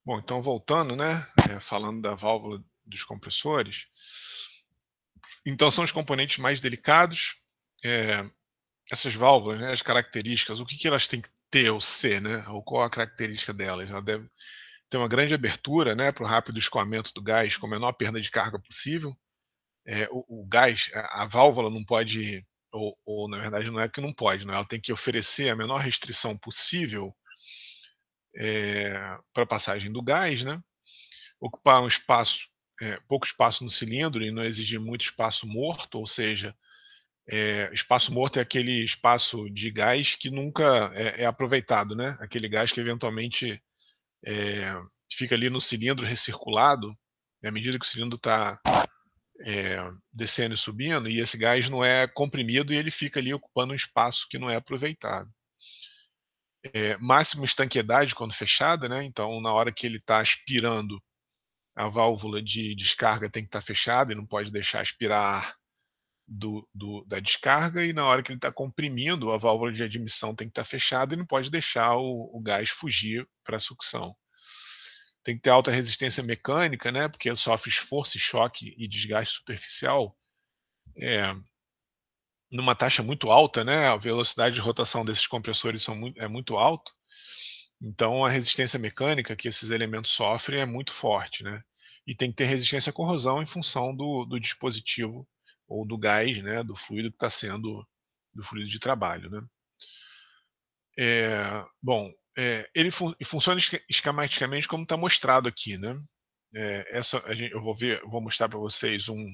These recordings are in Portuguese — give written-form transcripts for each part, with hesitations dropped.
Bom, então voltando, né, falando da válvula dos compressores, então são os componentes mais delicados, eh, essas válvulas, né, as características, o que que elas têm que ter ou ser, né, ou qual a característica delas? Ela deve ter uma grande abertura, né, para o rápido escoamento do gás com a menor perda de carga possível. O gás, a válvula não pode, ou na verdade não é que não pode, né, ela tem que oferecer a menor restrição possível, para a passagem do gás, né, ocupar um espaço, pouco espaço no cilindro e não exigir muito espaço morto, ou seja, espaço morto é aquele espaço de gás que nunca é aproveitado, né? Aquele gás que eventualmente eh, fica ali no cilindro recirculado, à medida que o cilindro está descendo e subindo, e esse gás não é comprimido e ele fica ali ocupando um espaço que não é aproveitado. Máxima estanqueidade quando fechada, né? Então, na hora que ele está aspirando, a válvula de descarga tem que estar fechada e não pode deixar aspirar ar da descarga, e na hora que ele está comprimindo, a válvula de admissão tem que estar fechada e não pode deixar o gás fugir para a sucção. Tem que ter alta resistência mecânica, né, porque sofre esforço, choque e desgaste superficial é, numa taxa muito alta, né, a velocidade de rotação desses compressores é muito alto, então a resistência mecânica que esses elementos sofrem é muito forte, né, e tem que ter resistência à corrosão em função do dispositivo ou do gás, né, do fluido que está sendo do fluido de trabalho, né. Bom, ele funciona esquematicamente como está mostrado aqui, né. Eu vou mostrar para vocês um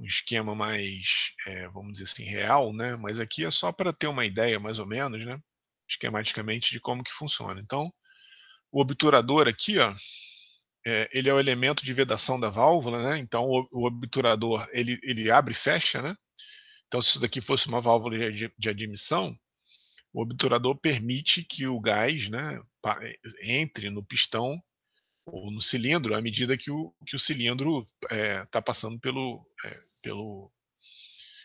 esquema mais, vamos dizer assim, real, né, mas aqui é só para ter uma ideia mais ou menos, né, esquematicamente de como que funciona. Então, o obturador aqui, ó, ele é o elemento de vedação da válvula, né, então o obturador ele abre e fecha, né, então se isso daqui fosse uma válvula de admissão, o obturador permite que o gás, né, entre no pistão ou no cilindro à medida que o cilindro está passando pelo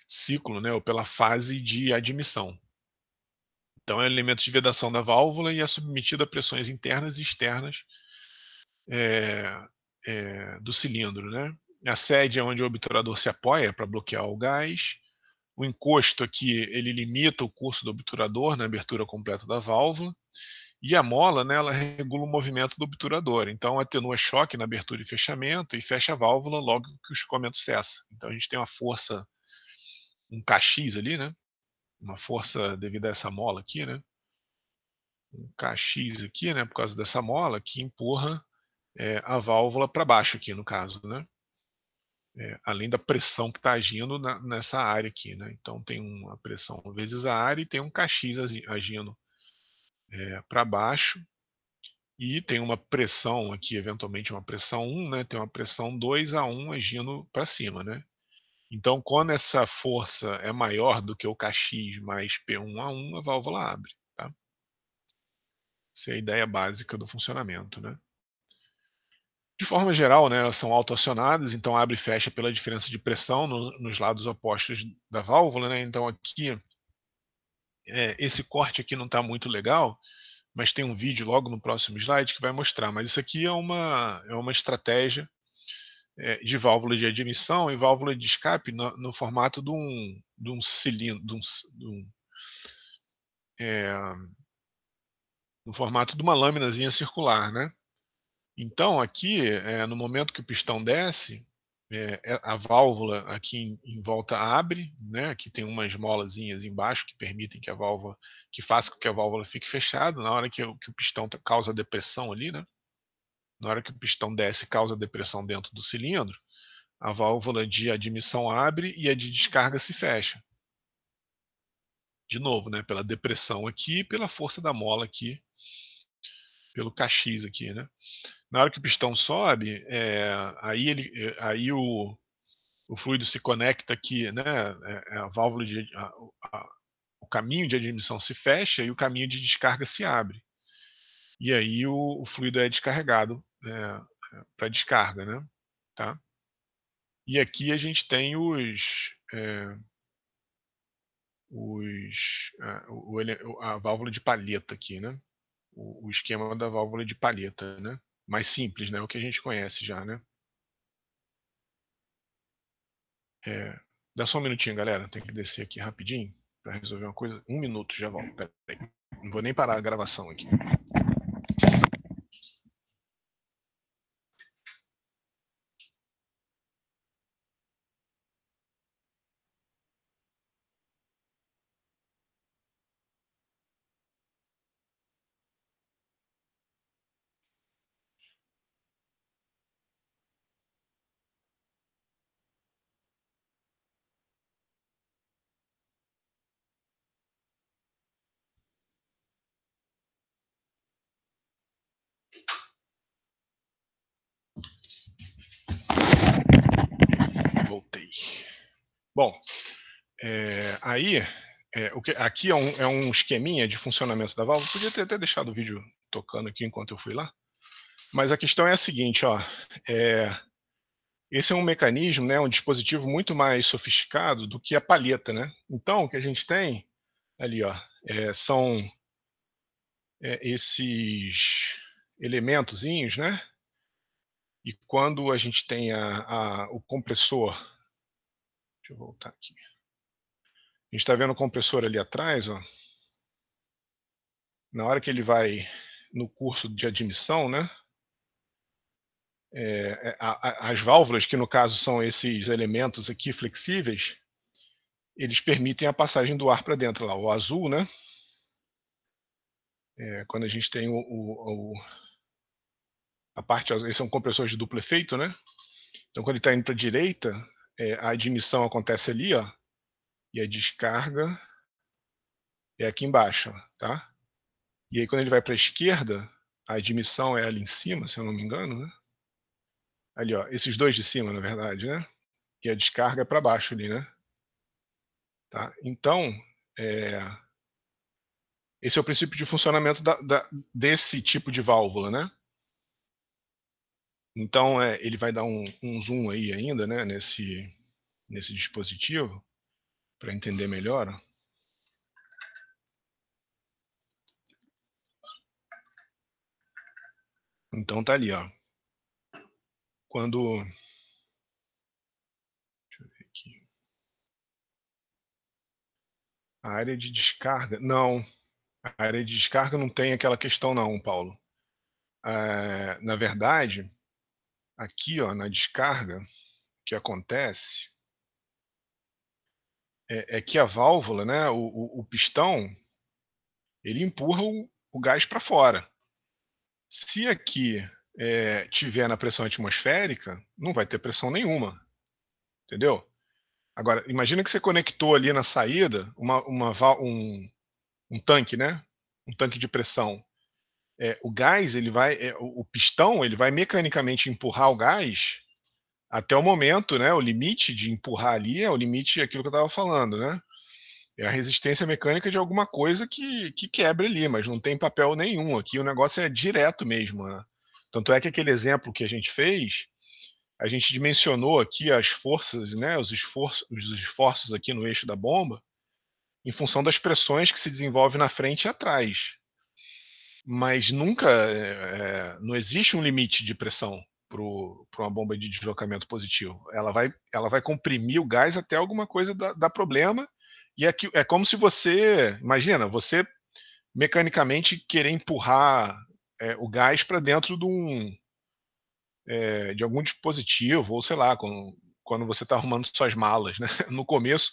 ciclo, né, ou pela fase de admissão. Então é um elemento de vedação da válvula e é submetido a pressões internas e externas eh, do cilindro, né. A sede é onde o obturador se apoia para bloquear o gás. O encosto aqui, ele limita o curso do obturador na abertura completa da válvula. E a mola, né, ela regula o movimento do obturador, então atenua choque na abertura e fechamento e fecha a válvula logo que o escoamento cessa. Então a gente tem uma força, um Kx ali, né, uma força devido a essa mola aqui, né, um Kx aqui, né, por causa dessa mola que empurra a válvula para baixo aqui no caso, né. Além da pressão que está agindo nessa área aqui, né. Então tem uma pressão vezes a área e tem um Kx agindo para baixo. E tem uma pressão aqui, eventualmente uma pressão 1, né, tem uma pressão 2 a 1 agindo para cima, né. Então quando essa força é maior do que o Kx mais P1 a 1, a válvula abre, tá. Essa é a ideia básica do funcionamento, né. De forma geral, né, elas são autoacionadas, então abre e fecha pela diferença de pressão nos lados opostos da válvula, né, então aqui, esse corte aqui não está muito legal, mas tem um vídeo logo no próximo slide que vai mostrar, mas isso aqui é uma estratégia de válvula de admissão e válvula de escape no formato de um cilindro, eh, no formato de uma laminazinha circular, né. Então aqui, no momento que o pistão desce, a válvula aqui em volta abre, né, aqui tem umas molazinhas embaixo que permitem que a válvula que faça com que a válvula fique fechada na hora que o pistão causa depressão ali, né. Na hora que o pistão desce e causa depressão dentro do cilindro, a válvula de admissão abre e a de descarga se fecha. De novo, né, pela depressão aqui e pela força da mola aqui, pelo Kx aqui, né. Na hora que o pistão sobe, aí o fluido se conecta aqui, né, a válvula o caminho de admissão se fecha e o caminho de descarga se abre. E aí o fluido é descarregado, pra descarga, né, tá. E aqui a gente tem a válvula de palheta aqui, né. o esquema da válvula de palheta, né, mais simples, né, o que a gente conhece já, né. Eh, Dá só um minutinho, galera, tem que descer aqui rapidinho para resolver uma coisa. 1 minuto, já volto, espera aí. Não vou nem parar a gravação aqui. Voltei. Bom, aí, o que aqui é um esqueminha de funcionamento da válvula. Podia ter até deixado o vídeo tocando aqui enquanto eu fui lá, mas a questão é a seguinte, ó, eh, esse é um mecanismo, né, um dispositivo muito mais sofisticado do que a palheta, né. Então o que a gente tem ali, ó, são, esses elementozinhos, né, e quando a gente tem o compressor, deixa eu voltar aqui. A gente está vendo o compressor ali atrás, ó, na hora que ele vai no curso de admissão, né, as válvulas, que no caso são esses elementos aqui flexíveis, eles permitem a passagem do ar para dentro lá, o azul, né, quando a gente tem a parte azul, esse é um compressor de duplo efeito, né, então quando ele está indo para a direita, a admissão acontece ali, ó, e a descarga é aqui embaixo, ó, tá. E aí quando ele vai para a esquerda, a admissão é ali em cima, se eu não me engano, né, ali ó, esses dois de cima na verdade, né, e a descarga é para baixo ali, né, tá. Então, eh, esse é o princípio de funcionamento desse tipo de válvula, né. Então, ele vai dar um zoom aí ainda, né, nesse dispositivo, para entender melhor, ó. Então tá ali, ó. Quando deixa eu ver aqui. A área de descarga não, a área de descarga não tem aquela questão não, Paulo. Na verdade, aqui, ó, na descarga, o que acontece é que a válvula, né, o pistão, ele empurra o gás para fora. Se aqui, tiver na pressão atmosférica, não vai ter pressão nenhuma, entendeu? Agora, imagina que você conectou ali na saída um tanque, né? Um tanque de pressão. O gás, ele vai, o pistão, ele vai mecanicamente empurrar o gás até o momento, né? O limite de empurrar ali é o limite, aquilo que eu estava falando, né? É a resistência mecânica de alguma coisa que quebre ali, mas não tem papel nenhum. Aqui o negócio é direto mesmo, né? Tanto é que aquele exemplo que a gente fez, a gente dimensionou aqui as forças, né, os esforços aqui no eixo da bomba, em função das pressões que se desenvolve na frente e atrás. Mas nunca, não existe um limite de pressão para uma bomba de deslocamento positivo. Ela vai comprimir o gás até alguma coisa dar problema, e aqui é como se você imagina, você mecanicamente querer empurrar, o gás para dentro de algum dispositivo, ou sei lá, quando você está arrumando suas malas, né. No começo,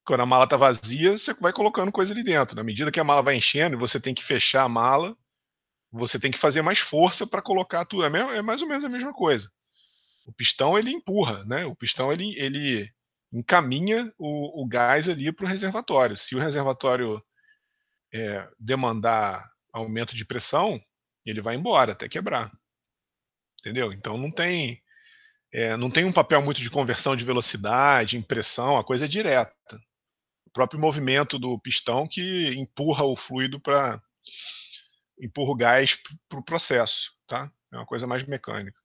quando a mala está vazia, você vai colocando coisa ali dentro. Na medida que a mala vai enchendo e você tem que fechar a mala, você tem que fazer mais força para colocar tudo. É mais ou menos a mesma coisa. O pistão, ele empurra, né, o pistão, ele encaminha o gás ali para o reservatório. Se o reservatório, demandar aumento de pressão, ele vai embora até quebrar, entendeu? Então não tem um papel muito de conversão de velocidade, impressão, a coisa é direta. O próprio movimento do pistão que empurra o fluido para empurra o gás para o processo, tá? É uma coisa mais mecânica.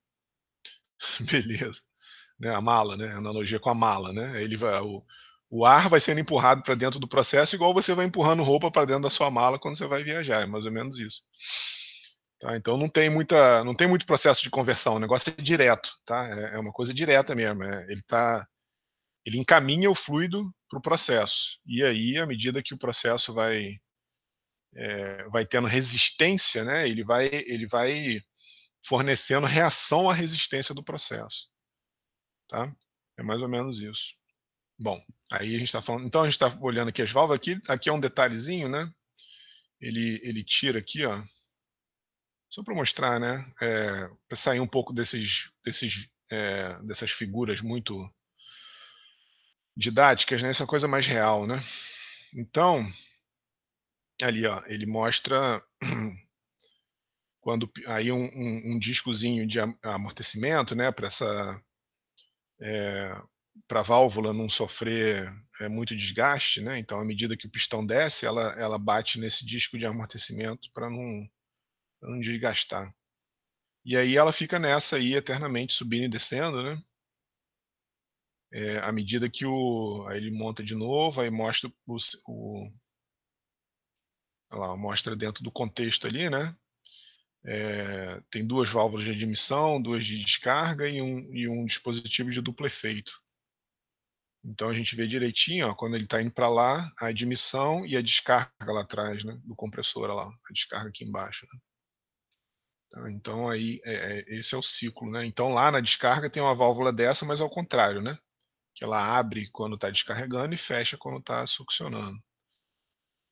Beleza. Né, a mala, né, a analogia com a mala, né, ele vai o ar vai sendo empurrado para dentro do processo, igual você vai empurrando roupa para dentro da sua mala quando você vai viajar, é mais ou menos isso. Tá, então não tem muito processo de conversão, o negócio é direto, tá, é uma coisa direta mesmo, ele encaminha o fluido para o processo, e aí à medida que o processo vai tendo resistência, né, ele vai fornecendo reação à resistência do processo, tá. É mais ou menos isso. Bom, aí a gente está falando, então a gente está olhando aqui as válvulas, aqui é um detalhezinho, né, ele tira aqui, ó, só para mostrar, né, pra sair um pouco dessas figuras muito didáticas, né, isso é uma coisa mais real, né. Então, ali ó, ele mostra quando aí um discozinho de amortecimento, né, para essa, eh, pra válvula não sofrer, muito desgaste, né, então à medida que o pistão desce, ela bate nesse disco de amortecimento para não desgastar. E aí ela fica nessa aí eternamente subindo e descendo, né, à medida que aí ele monta de novo, aí mostra olha lá, mostra dentro do contexto ali, né, tem 2 válvulas de admissão, 2 de descarga e um dispositivo de duplo efeito. Então a gente vê direitinho, ó, quando ele está indo para lá, a admissão e a descarga lá atrás, né, do compressor, olha lá, a descarga aqui embaixo, né. Tá, então aí, esse é o ciclo, né. Então lá na descarga tem uma válvula dessa, mas ao contrário, né, que ela abre quando está descarregando e fecha quando está succionando.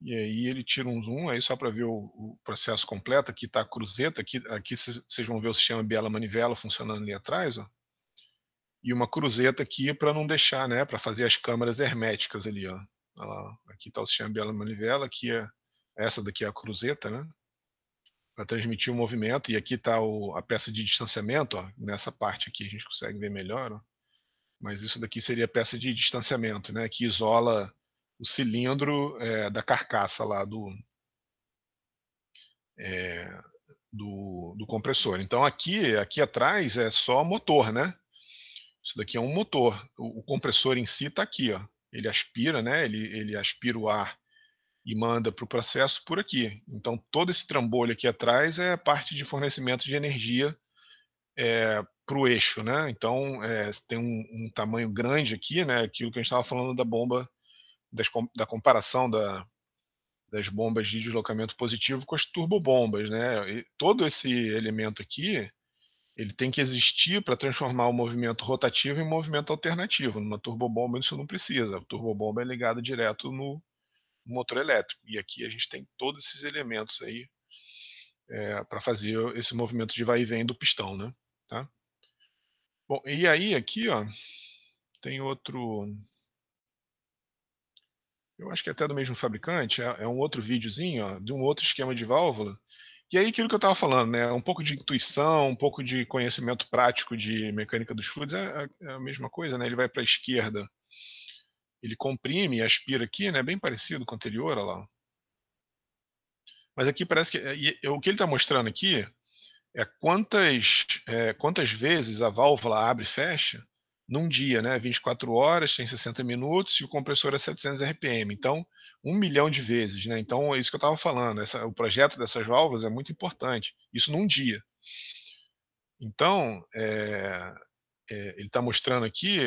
E aí ele tira um zoom, aí só para ver o processo completo, aqui está a cruzeta, aqui vocês vão ver o sistema biela-manivela funcionando ali atrás, ó, e uma cruzeta aqui para não deixar, né, para fazer as câmaras herméticas ali, ó. Olha lá, aqui está o sistema biela-manivela, aqui essa daqui é a cruzeta, né, para transmitir o movimento, e aqui está a peça de distanciamento, ó, nessa parte aqui a gente consegue ver melhor, ó. Mas isso daqui seria a peça de distanciamento, né, que isola o cilindro, da carcaça lá eh, do compressor. Então aqui atrás é só motor, né. Isso daqui é um motor. O compressor em si está aqui, ó. Ele aspira, né, ele aspira o ar e manda para o processo por aqui. Então todo esse trambolho aqui atrás é parte de fornecimento de energia, para o eixo, né. Então, tem um tamanho grande aqui, né, aquilo que a gente estava falando da bomba, da comparação das bombas de deslocamento positivo com as turbobombas, né. E todo esse elemento aqui, ele tem que existir para transformar o movimento rotativo em movimento alternativo. Numa turbobomba isso não precisa, a turbobomba é ligada direto no motor elétrico. E aqui a gente tem todos esses elementos aí, para fazer esse movimento de vai e vem do pistão, né, tá. Bom, e aí aqui, ó, tem outro, eu acho que é até do mesmo fabricante, é um outro videozinho, ó, de um outro esquema de válvula. E aí aquilo que eu estava falando, né, um pouco de intuição, um pouco de conhecimento prático de mecânica dos fluidos, é a mesma coisa, né, ele vai para a esquerda, ele comprime e aspira aqui, né, bem parecido com o anterior, olha lá. Mas aqui parece que o que ele está mostrando aqui é quantas vezes a válvula abre e fecha num dia, né, 24 horas, tem 60 minutos e o compressor é 700 RPM, então 1.000.000 de vezes, né, então é isso que eu estava falando, o projeto dessas válvulas é muito importante, isso num dia. Então, ele está mostrando aqui,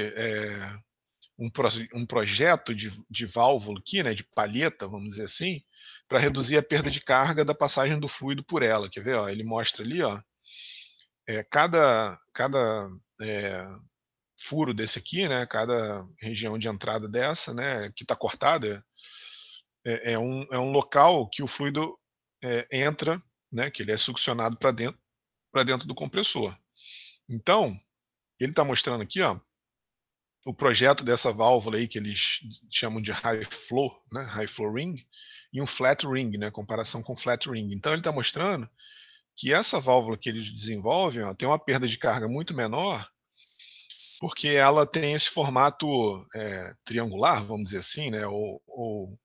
um projeto de válvula aqui, né, de palheta, vamos dizer assim, para reduzir a perda de carga da passagem do fluido por ela, quer ver? Ó, ele mostra ali, ó, cada furo desse aqui, né, cada região de entrada dessa, né, que está cortada, é um local que o fluido, entra, né, que ele é succionado para dentro do compressor. Então, ele está mostrando aqui, ó, o projeto dessa válvula aí que eles chamam de high flow, né, high flow ring, e um flat ring, né, comparação com flat ring. Então ele está mostrando que essa válvula que eles desenvolvem, ó, tem uma perda de carga muito menor, porque ela tem esse formato, triangular, vamos dizer assim, né, ou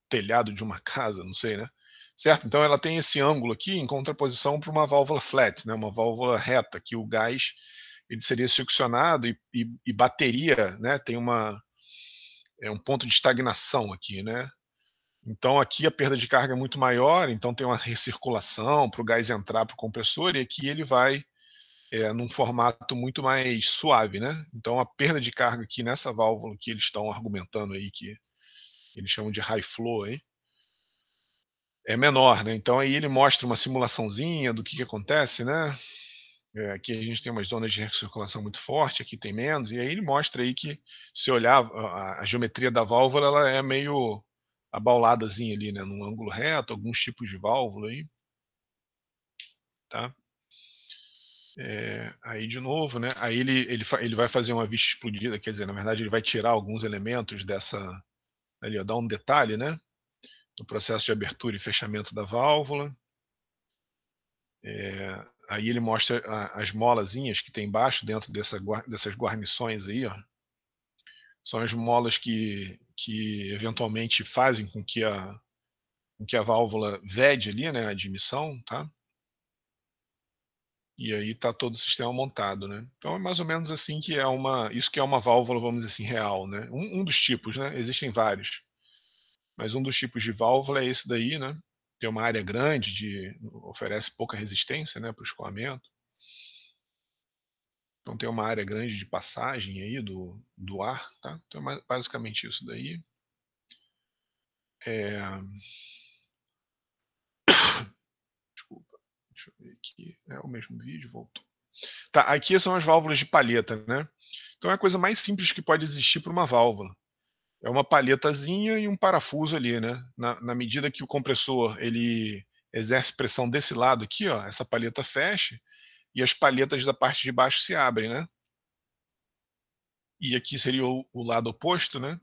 telhado de uma casa, não sei, né, certo? Então ela tem esse ângulo aqui em contraposição para uma válvula flat, né, uma válvula reta, que o gás ele seria succionado e bateria, né, tem um ponto de estagnação aqui, né. Então aqui a perda de carga é muito maior, então tem uma recirculação para o gás entrar para o compressor, e aqui ele vai, num formato muito mais suave, né. Então a perda de carga aqui nessa válvula que eles estão argumentando aí, que eles chamam de high flow aí, é menor, né. Então aí ele mostra uma simulaçãozinha do que acontece, né. Aqui a gente tem umas zonas de recirculação muito forte, aqui tem menos, e aí ele mostra aí que, se olhar a geometria da válvula, ela é meio abauladazinha ali, né, num ângulo reto, alguns tipos de válvula aí, tá. Aí de novo, né, aí ele vai fazer uma vista explodida, quer dizer, na verdade ele vai tirar alguns elementos dessa, ali ó, dá um detalhe, né, no processo de abertura e fechamento da válvula. Aí ele mostra as molazinhas que tem embaixo, dentro dessas guarnições aí, ó. São as molas que eventualmente fazem com que a válvula vede ali, né, a admissão, tá. E aí tá todo o sistema montado, né. Então é mais ou menos assim que é isso que é uma válvula, vamos dizer assim, real, né. Um dos tipos, né, existem vários, mas um dos tipos de válvula é esse daí, né. Tem uma área grande, oferece pouca resistência, né, para o escoamento. Então tem uma área grande de passagem aí do ar, tá. Então é basicamente isso daí. Eh Desculpa, deixa eu ver aqui. É o mesmo vídeo, voltou. Tá, aqui são as válvulas de palheta, né. Então é a coisa mais simples que pode existir para uma válvula. É uma palhetazinha e um parafuso ali, né. Na medida que o compressor ele exerce pressão desse lado aqui, ó, essa palheta fecha e as palhetas da parte de baixo se abrem, né. E aqui seria o lado oposto, né.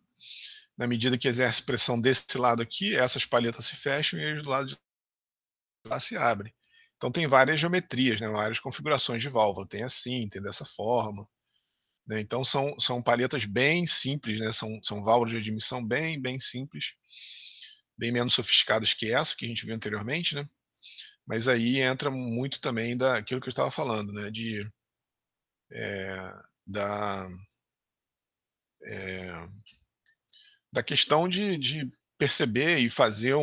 Na medida que exerce pressão desse lado aqui, essas palhetas se fecham e as do lado de lá se abrem. Então tem várias geometrias, né, várias configurações de válvula, tem assim, tem dessa forma, né. Então são palhetas bem simples, né, são válvulas de admissão bem simples, bem menos sofisticadas que essa que a gente viu anteriormente, né. Mas aí entra muito também daquilo que eu estava falando, né, da, eh, da questão de perceber e fazer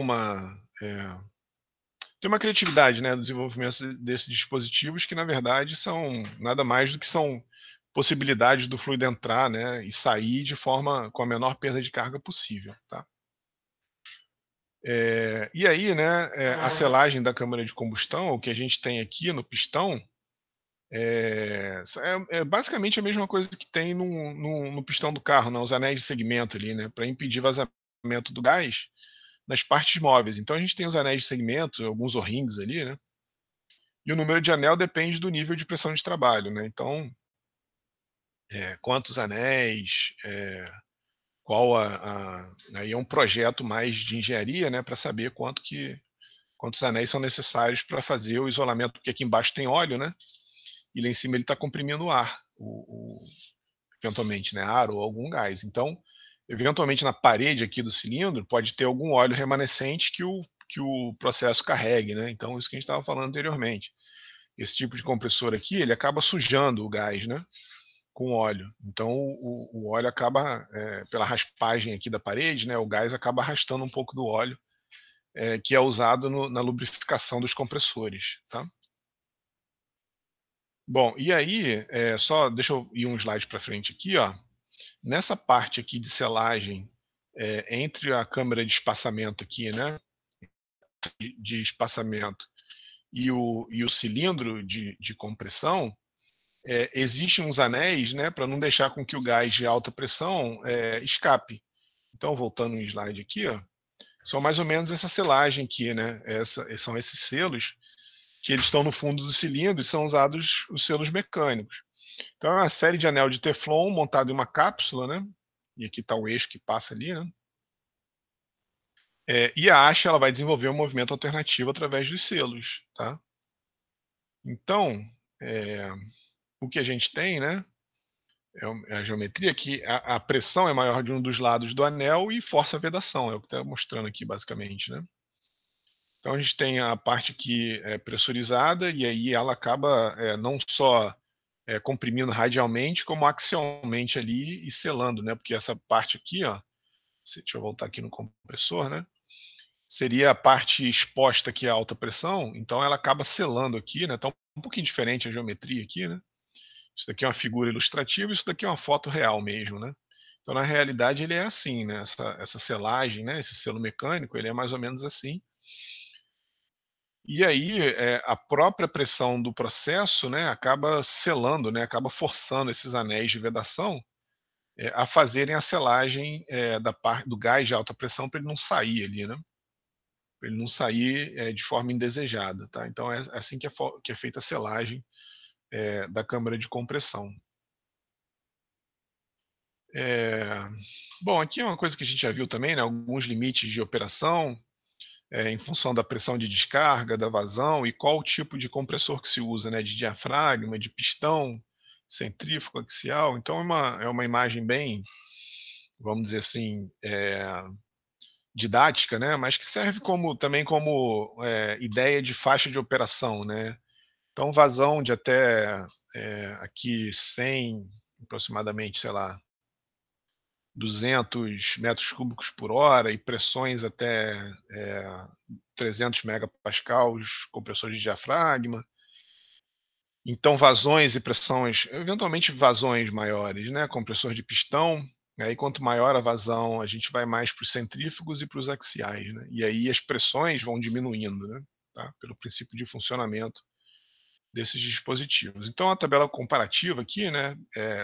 ter uma criatividade, né, no desenvolvimento desses dispositivos, que na verdade são nada mais do que são possibilidades do fluido entrar, né, e sair de forma com a menor perda de carga possível, tá. E aí, né, a selagem da câmara de combustão, o que a gente tem aqui no pistão, é basicamente a mesma coisa que tem no pistão do carro, né, os anéis de segmento ali, né, para impedir vazamento do gás nas partes móveis. Então a gente tem os anéis de segmento, alguns O-rings ali, né. E o número de anel depende do nível de pressão de trabalho, né. Então, quantos anéis, qual aí é um projeto mais de engenharia, né, para saber quantos anéis são necessários para fazer o isolamento, porque aqui embaixo tem óleo, né, e lá em cima ele está comprimindo o ar, eventualmente, né, ar ou algum gás. Então, eventualmente na parede aqui do cilindro pode ter algum óleo remanescente que o processo carregue, né. Então isso que a gente estava falando anteriormente. Esse tipo de compressor aqui, ele acaba sujando o gás, né, com óleo. Então o óleo acaba, pela raspagem aqui da parede, né, o gás acaba arrastando um pouco do óleo, que é usado na lubrificação dos compressores, tá. Bom, e aí, só deixa eu ir um slide para frente aqui, ó. Nessa parte aqui de selagem, entre a câmara de espaçamento aqui, né, de espaçamento e o cilindro de compressão, existem uns anéis, né, para não deixar com que o gás de alta pressão, escape. Então, voltando no slide aqui, ó, são mais ou menos essa selagem aqui, né, são esses selos que eles estão no fundo do cilindro e são usados os selos mecânicos. Então é uma série de anel de teflon montado em uma cápsula, né, e aqui está o eixo que passa ali, né, e a haste ela vai desenvolver um movimento alternativo através dos selos, tá. Então, eh, o que a gente tem, né, é a geometria que a pressão é maior de um dos lados do anel e força a vedação, é o que está mostrando aqui basicamente, né. Então a gente tem a parte que é pressurizada e aí ela acaba, não só, comprimindo radialmente, como axialmente ali e selando, né, porque essa parte aqui, ó, deixa eu voltar aqui no compressor, né, seria a parte exposta aqui à alta pressão, então ela acaba selando aqui, né, tá um pouquinho diferente a geometria aqui, né. Isso daqui é uma figura ilustrativa, isso daqui é uma foto real mesmo, né. Então na realidade ele é assim, né, essa selagem, né, esse selo mecânico, ele é mais ou menos assim. E aí, a própria pressão do processo, né, acaba selando, né, acaba forçando esses anéis de vedação, a fazerem a selagem, da parte do gás de alta pressão para ele não sair ali, né, para ele não sair, de forma indesejada, tá. Então é assim que é feita a selagem, da câmara de compressão. Eh, bom, aqui é uma coisa que a gente já viu também, né, alguns limites de operação, em função da pressão de descarga, da vazão e qual o tipo de compressor que se usa, né, de diafragma, de pistão, centrífugo, axial. Então é uma imagem bem, vamos dizer assim, didática, né, mas que serve também como, ideia de faixa de operação, né. Então vazão de até, aqui 100, aproximadamente, sei lá, 200 metros cúbicos por hora e pressões até, 300 megapascals, compressor de diafragma. Então vazões e pressões, eventualmente vazões maiores, né, compressor de pistão, aí quanto maior a vazão, a gente vai mais para os centrífugos e para os axiais, né, e aí as pressões vão diminuindo, né, tá, pelo princípio de funcionamento desses dispositivos. Então a tabela comparativa aqui, né,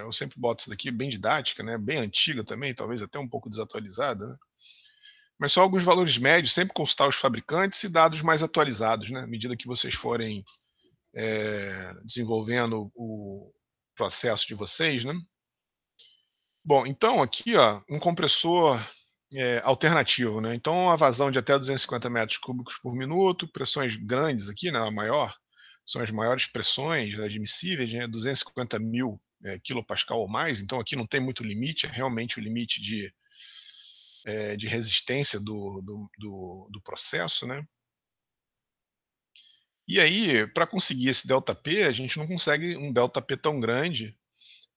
eu sempre boto isso daqui bem didática, né, bem antiga também, talvez até um pouco desatualizada, né, mas só alguns valores médios, sempre consultar os fabricantes e dados mais atualizados, né, à medida que vocês forem, desenvolvendo o processo de vocês, né. Bom, então aqui, ó, um compressor, alternativo, né, então a vazão de até 250 metros cúbicos por minuto, pressões grandes aqui, né, a maior, são as maiores pressões admissíveis, né, 250.000, quilopascal ou mais, então aqui não tem muito limite, é realmente o limite de resistência do processo, né. E aí, para conseguir esse ΔP, a gente não consegue um ΔP tão grande,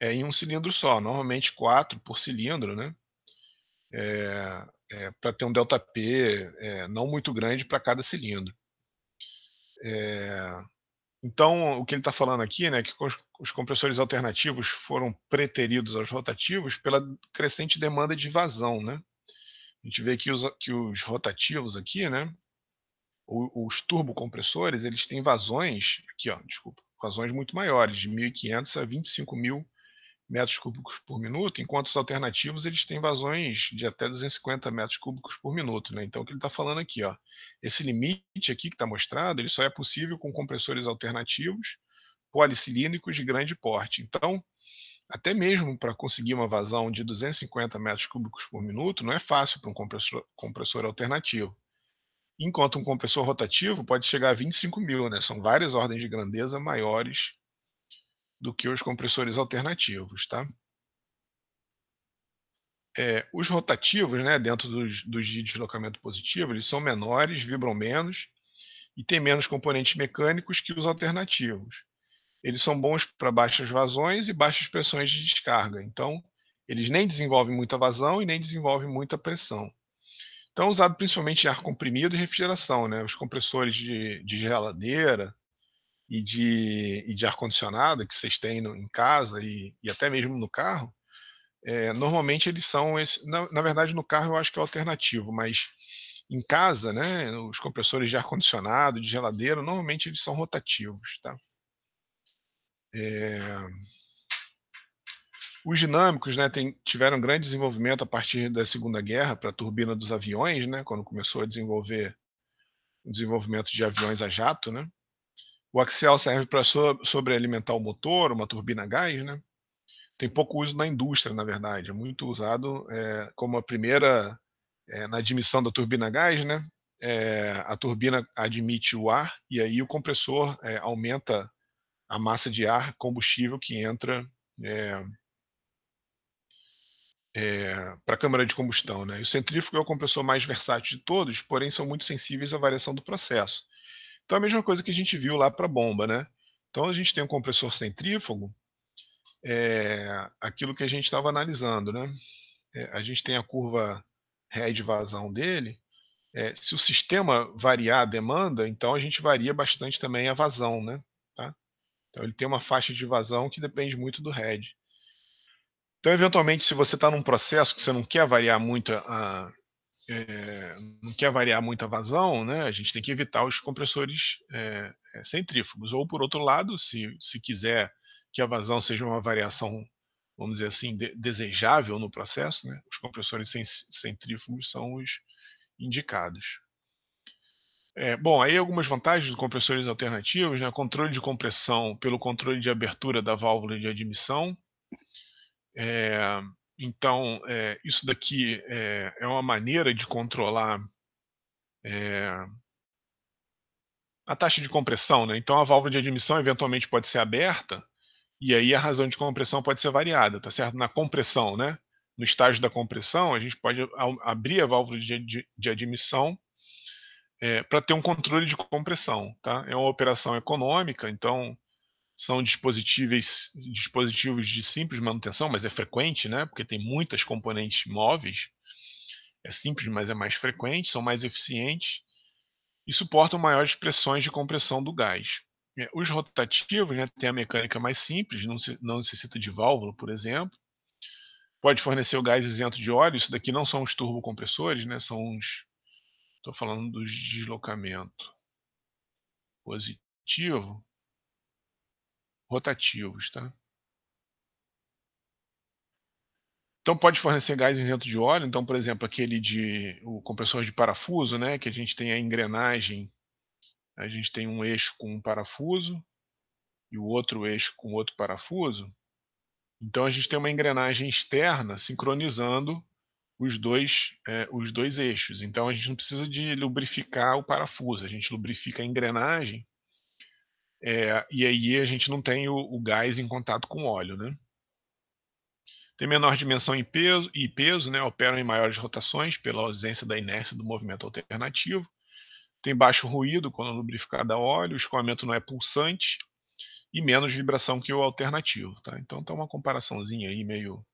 em um cilindro só, normalmente 4 por cilindro, né, pra ter um ΔP, não muito grande para cada cilindro. Eh, então o que ele está falando aqui, né, que os compressores alternativos foram preteridos aos rotativos pela crescente demanda de vazão, né. A gente vê que os rotativos aqui, né, os turbocompressores, eles têm vazões aqui, ó, desculpa, vazões muito maiores, de 1.500 a 25.000 metros cúbicos por minuto, enquanto os alternativos eles têm vazões de até 250 metros cúbicos por minuto, né. Então o que ele está falando aqui, ó, esse limite aqui que está mostrado, ele só é possível com compressores alternativos policilíndricos de grande porte. Então, até mesmo para conseguir uma vazão de 250 metros cúbicos por minuto, não é fácil para um compressor alternativo. Enquanto um compressor rotativo pode chegar a 25.000, né, são várias ordens de grandeza maiores do que os compressores alternativos, tá. Os rotativos, né, dentro dos de deslocamento positivo, eles são menores, vibram menos e têm menos componentes mecânicos que os alternativos. Eles são bons para baixas vazões e baixas pressões de descarga, então eles nem desenvolvem muita vazão e nem desenvolvem muita pressão. Então usado principalmente em ar comprimido e refrigeração, né, os compressores de geladeira e de ar-condicionado que vocês têm em casa e até mesmo no carro, normalmente eles são na verdade no carro eu acho que é alternativo, mas em casa, né, os compressores de ar-condicionado, de geladeira, normalmente eles são rotativos, tá. Eh, os dinâmicos, né, tiveram grande desenvolvimento a partir da Segunda Guerra para a turbina dos aviões, né, quando começou a desenvolver o desenvolvimento de aviões a jato, né. O axial serve para sobrealimentar o motor, uma turbina a gás, né. Tem pouco uso na indústria, na verdade, é muito usado, como a primeira, na admissão da turbina a gás, né, a turbina admite o ar e aí o compressor, aumenta a massa de ar combustível que entra, eh para a câmara de combustão, né. E o centrífugo é o compressor mais versátil de todos, porém são muito sensíveis à variação do processo. Então é a mesma coisa que a gente viu lá para a bomba, né. Então a gente tem um compressor centrífugo, aquilo que a gente estava analisando, né. A gente tem a curva head vazão dele, se o sistema variar a demanda, então a gente varia bastante também a vazão, né, tá. Então ele tem uma faixa de vazão que depende muito do head. Então, eventualmente, se você está num processo que você não quer variar muito não quer variar muito a vazão, né, a gente tem que evitar os compressores centrífugos. Ou, por outro lado, se quiser que a vazão seja uma variação, vamos dizer assim, desejável no processo, né, os compressores centrífugos são os indicados. Bom, aí algumas vantagens dos compressores alternativos, né, controle de compressão pelo controle de abertura da válvula de admissão. Eh, então, isso daqui é uma maneira de controlar eh, a taxa de compressão, né. Então a válvula de admissão eventualmente pode ser aberta, e aí a razão de compressão pode ser variada, tá certo? Na compressão, né, no estágio da compressão, a gente pode abrir a válvula de admissão, pra ter um controle de compressão, tá. É uma operação econômica, então são dispositivos de simples manutenção, mas é frequente, né, porque tem muitas componentes móveis. É simples, mas é mais frequente, são mais eficientes e suportam maiores pressões de compressão do gás. Os rotativos, né, têm a mecânica mais simples, não necessita de válvula, por exemplo. Pode fornecer o gás isento de óleo. Isso daqui não são os turbocompressores, né, são os, estou falando dos deslocamento positivo, rotativos, tá? Então pode fornecer gás isento de óleo. Então, por exemplo, o compressor de parafuso, né, que a gente tem a engrenagem, a gente tem um eixo com um parafuso e o outro eixo com outro parafuso. Então a gente tem uma engrenagem externa sincronizando os dois eixos. Então a gente não precisa de lubrificar o parafuso, a gente lubrifica a engrenagem, e aí a gente não tem o gás em contato com o óleo, né. Tem menor dimensão e peso, né, operam em maiores rotações pela ausência da inércia do movimento alternativo. Tem baixo ruído quando lubrificado a óleo, o escoamento não é pulsante e menos vibração que o alternativo, tá. Então tá uma comparaçãozinha aí meio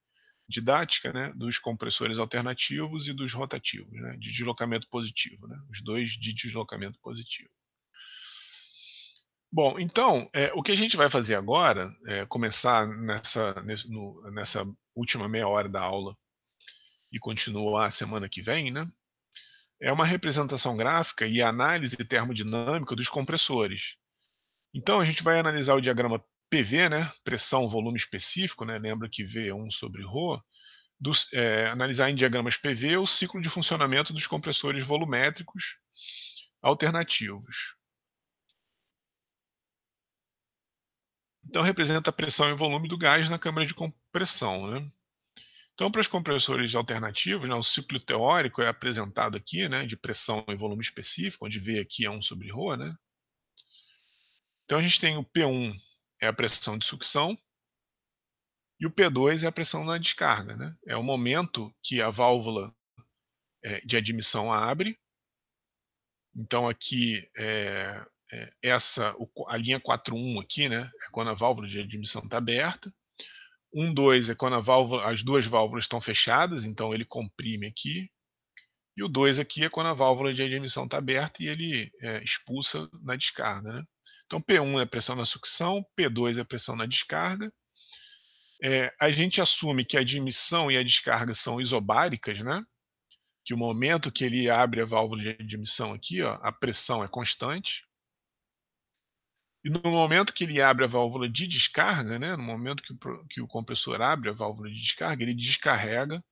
didática, né, dos compressores alternativos e dos rotativos, né, de deslocamento positivo, né, os dois de deslocamento positivo. Bom, então, o que a gente vai fazer agora é começar nessa última meia hora da aula e continuar a semana que vem, né, é uma representação gráfica e análise termodinâmica dos compressores. Então a gente vai analisar o diagrama PV, né, pressão, volume específico, né, lembra que V é 1 sobre ρ, analisar em diagramas PV o ciclo de funcionamento dos compressores volumétricos alternativos. Então representa a pressão e volume do gás na câmara de compressão, né. Então, para os compressores alternativos, né, o ciclo teórico é apresentado aqui, né, de pressão e volume específico, onde V aqui é 1 sobre ρ, né. Então a gente tem o P1 é a pressão de sucção e o P2 é a pressão na descarga, né. É o momento que a válvula, de admissão abre. Então aqui, a linha 4,1 aqui, né, é quando a válvula de admissão está aberta. 1,2 é quando as duas válvulas estão fechadas, então ele comprime aqui. E o 2 aqui é quando a válvula de admissão está aberta e ele expulsa na descarga, né. Então P1 é pressão na sucção, P2 é pressão na descarga. A gente assume que a admissão e a descarga são isobáricas, né, que o momento que ele abre a válvula de admissão aqui, ó, a pressão é constante. E no momento que ele abre a válvula de descarga, né, no momento que o compressor abre a válvula de descarga, ele descarrega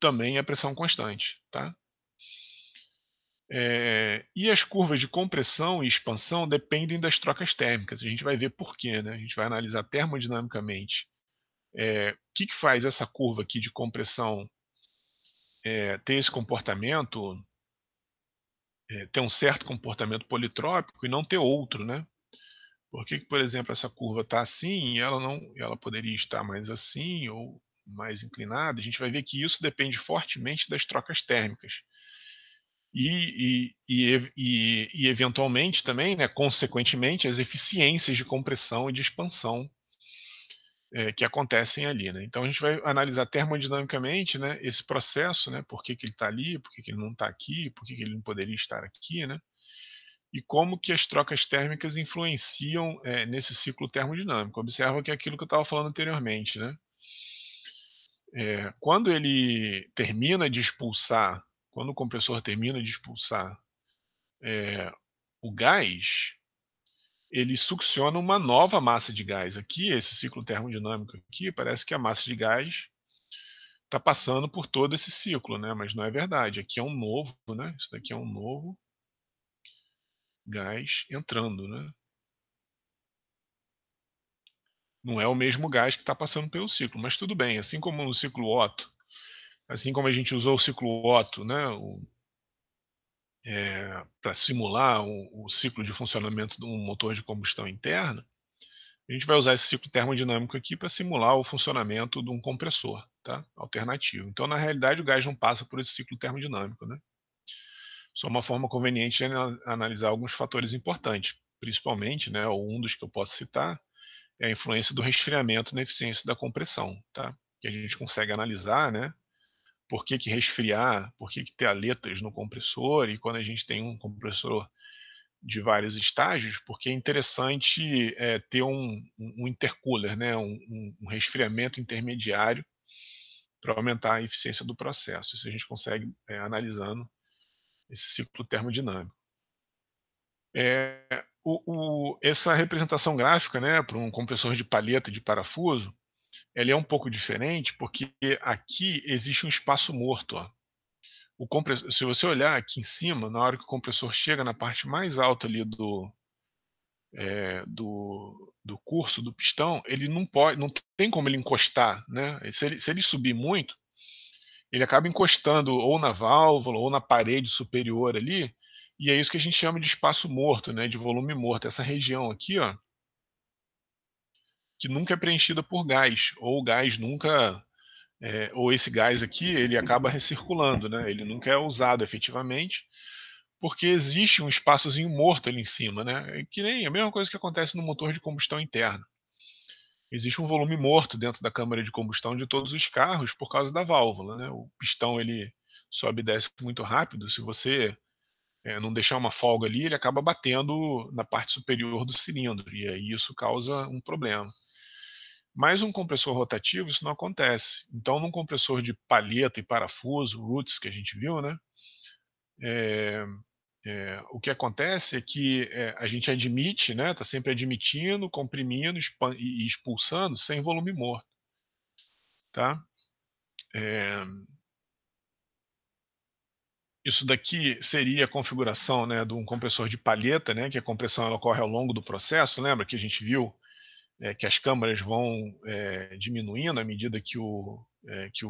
também a pressão constante, tá? E as curvas de compressão e expansão dependem das trocas térmicas. A gente vai ver por quê, né? A gente vai analisar termodinamicamente o que que faz essa curva aqui de compressão ter esse comportamento, ter um certo comportamento politrópico e não ter outro, né? Por que que, por exemplo, essa curva está assim e ela poderia estar mais assim ou mais inclinada? A gente vai ver que isso depende fortemente das trocas térmicas. E eventualmente também, né, consequentemente, as eficiências de compressão e de expansão que acontecem ali, né. Então a gente vai analisar termodinamicamente, né, esse processo, né, por que que ele está ali, por que que ele não está aqui, por que que ele não poderia estar aqui, né, e como que as trocas térmicas influenciam, nesse ciclo termodinâmico. Observa que é aquilo que eu estava falando anteriormente, né. Quando ele termina de expulsar quando o compressor termina de expulsar, eh, o gás, ele succiona uma nova massa de gás. Aqui, esse ciclo termodinâmico aqui, parece que a massa de gás está passando por todo esse ciclo, né, mas não é verdade. Aqui é um novo, né, isso daqui é um novo gás entrando, né. Não é o mesmo gás que está passando pelo ciclo, mas tudo bem, assim como no ciclo Otto, assim como a gente usou o ciclo Otto, né, para simular o ciclo de funcionamento de um motor de combustão interna, a gente vai usar esse ciclo termodinâmico aqui para simular o funcionamento de um compressor, tá? Alternativo. Então, na realidade, o gás não passa por esse ciclo termodinâmico, né? Só uma forma conveniente de analisar alguns fatores importantes, principalmente, né, ou um dos que eu posso citar, é a influência do resfriamento na eficiência da compressão, tá? Que a gente consegue analisar, né? Por que, que resfriar, por que, que ter aletas no compressor, e quando a gente tem um compressor de vários estágios, porque é interessante ter um intercooler, né? Um resfriamento intermediário para aumentar a eficiência do processo. Isso a gente consegue analisando esse ciclo termodinâmico. Essa representação gráfica, né, para um compressor de palheta de parafuso, ela é um pouco diferente porque aqui existe um espaço morto. Ó. Se você olhar aqui em cima, na hora que o compressor chega na parte mais alta ali do curso do pistão, ele não pode, não tem como ele encostar, né? Se ele subir muito, ele acaba encostando ou na válvula ou na parede superior ali, e é isso que a gente chama de espaço morto, né? De volume morto. Essa região aqui, ó, que nunca é preenchida por gás, ou o gás nunca, ou esse gás aqui, ele acaba recirculando, né? Ele nunca é usado efetivamente, porque existe um espaçozinho morto ali em cima, né? Que nem a mesma coisa que acontece no motor de combustão interna. Existe um volume morto dentro da câmara de combustão de todos os carros por causa da válvula, né? O pistão ele sobe e desce muito rápido. Se você não deixar uma folga ali, ele acaba batendo na parte superior do cilindro e aí isso causa um problema. Mas um compressor rotativo isso não acontece. Então, num compressor de palheta e parafuso, roots que a gente viu, né? É, o que acontece é que a gente admite, né? Está sempre admitindo, comprimindo e expulsando sem volume morto, tá? É, isso daqui seria a configuração, né, de um compressor de palheta, né, que a compressão ela ocorre ao longo do processo. Lembra que a gente viu que as câmaras vão diminuindo à medida que o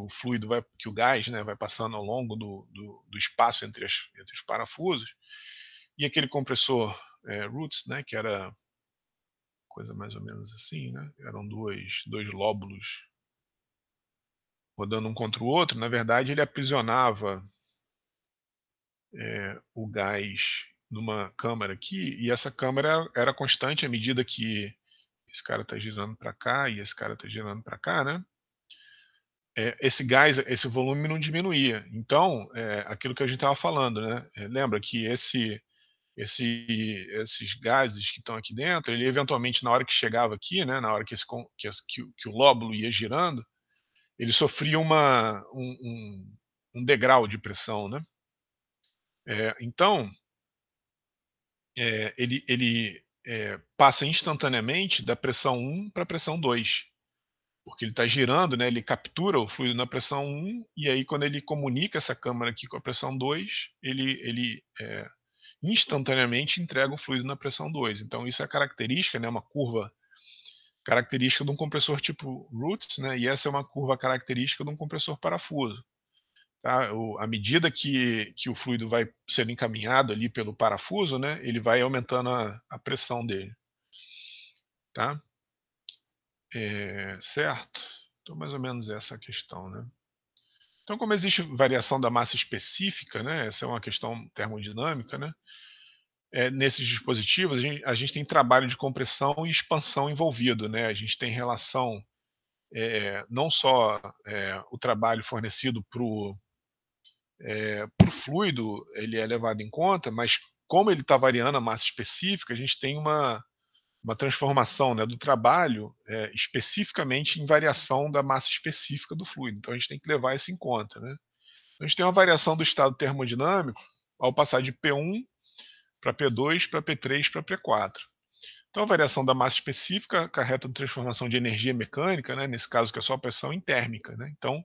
fluido vai, que o gás, né, vai passando ao longo do espaço entre os parafusos. E aquele compressor Roots, né, que era coisa mais ou menos assim, né, eram dois lóbulos rodando um contra o outro. Na verdade, ele aprisionava o gás numa câmara aqui, e essa câmara era constante à medida que esse cara está girando para cá e esse cara está girando para cá, né? Esse gás, esse volume não diminuía. Então, aquilo que a gente estava falando, né? Lembra que esses gases que estão aqui dentro, ele eventualmente, na hora que chegava aqui, né? Na hora que o lóbulo ia girando, ele sofria um degrau de pressão, né? Então, ele passa instantaneamente da pressão 1 para a pressão 2, porque ele está girando, né, ele captura o fluido na pressão 1, e aí quando ele comunica essa câmara aqui com a pressão 2, ele instantaneamente entrega o fluido na pressão 2. Então isso é característica, né, uma curva característica de um compressor tipo Roots, né, e essa é uma curva característica de um compressor parafuso. Tá? À medida que o fluido vai sendo encaminhado ali pelo parafuso, né, ele vai aumentando a pressão dele. Tá? Certo? Então, mais ou menos essa a questão. Né? Então, como existe variação da massa específica, né, essa é uma questão termodinâmica, né, nesses dispositivos a gente tem trabalho de compressão e expansão envolvido. Né, a gente tem relação não só o trabalho fornecido para o fluido ele é levado em conta, mas como ele está variando a massa específica, a gente tem uma transformação, né, do trabalho especificamente em variação da massa específica do fluido. Então a gente tem que levar isso em conta, né? Então, a gente tem uma variação do estado termodinâmico ao passar de P1 para P2, para P3, para P4. Então a variação da massa específica acarreta transformação de energia mecânica, né, nesse caso que é só pressão, em térmica, né? Então,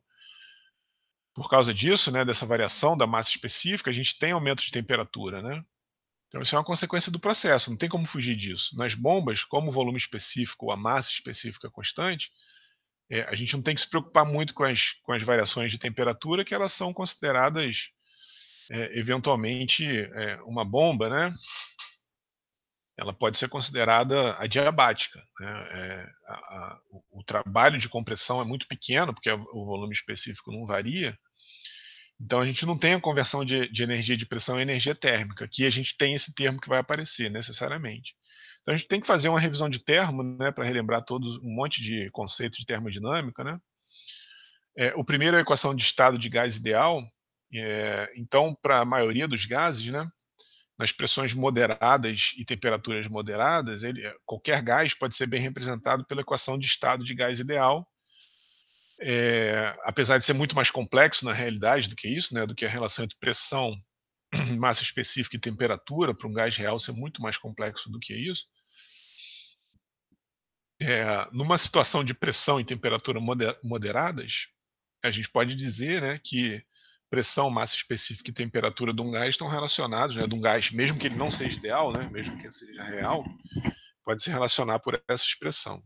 por causa disso, né, dessa variação da massa específica, a gente tem aumento de temperatura, né? Então isso é uma consequência do processo, não tem como fugir disso. Nas bombas, como o volume específico ou a massa específica é constante, a gente não tem que se preocupar muito com as variações de temperatura, que elas são consideradas, eventualmente, uma bomba, né? Ela pode ser considerada adiabática, né? O trabalho de compressão é muito pequeno, porque o volume específico não varia, então a gente não tem a conversão de energia de pressão em energia térmica. Aqui a gente tem esse termo que vai aparecer necessariamente. Então a gente tem que fazer uma revisão de termo, né, para relembrar todos um monte de conceito de termodinâmica, né? O primeiro é a equação de estado de gás ideal. Então, para a maioria dos gases, né, nas pressões moderadas e temperaturas moderadas, qualquer gás pode ser bem representado pela equação de estado de gás ideal, apesar de ser muito mais complexo na realidade do que isso, né, do que a relação entre pressão, massa específica e temperatura. Para um gás real ser muito mais complexo do que isso. Numa situação de pressão e temperatura moderadas, a gente pode dizer, né, que pressão, massa específica e temperatura de um gás estão relacionados, né, de um gás, mesmo que ele não seja ideal, né, mesmo que ele seja real, pode se relacionar por essa expressão.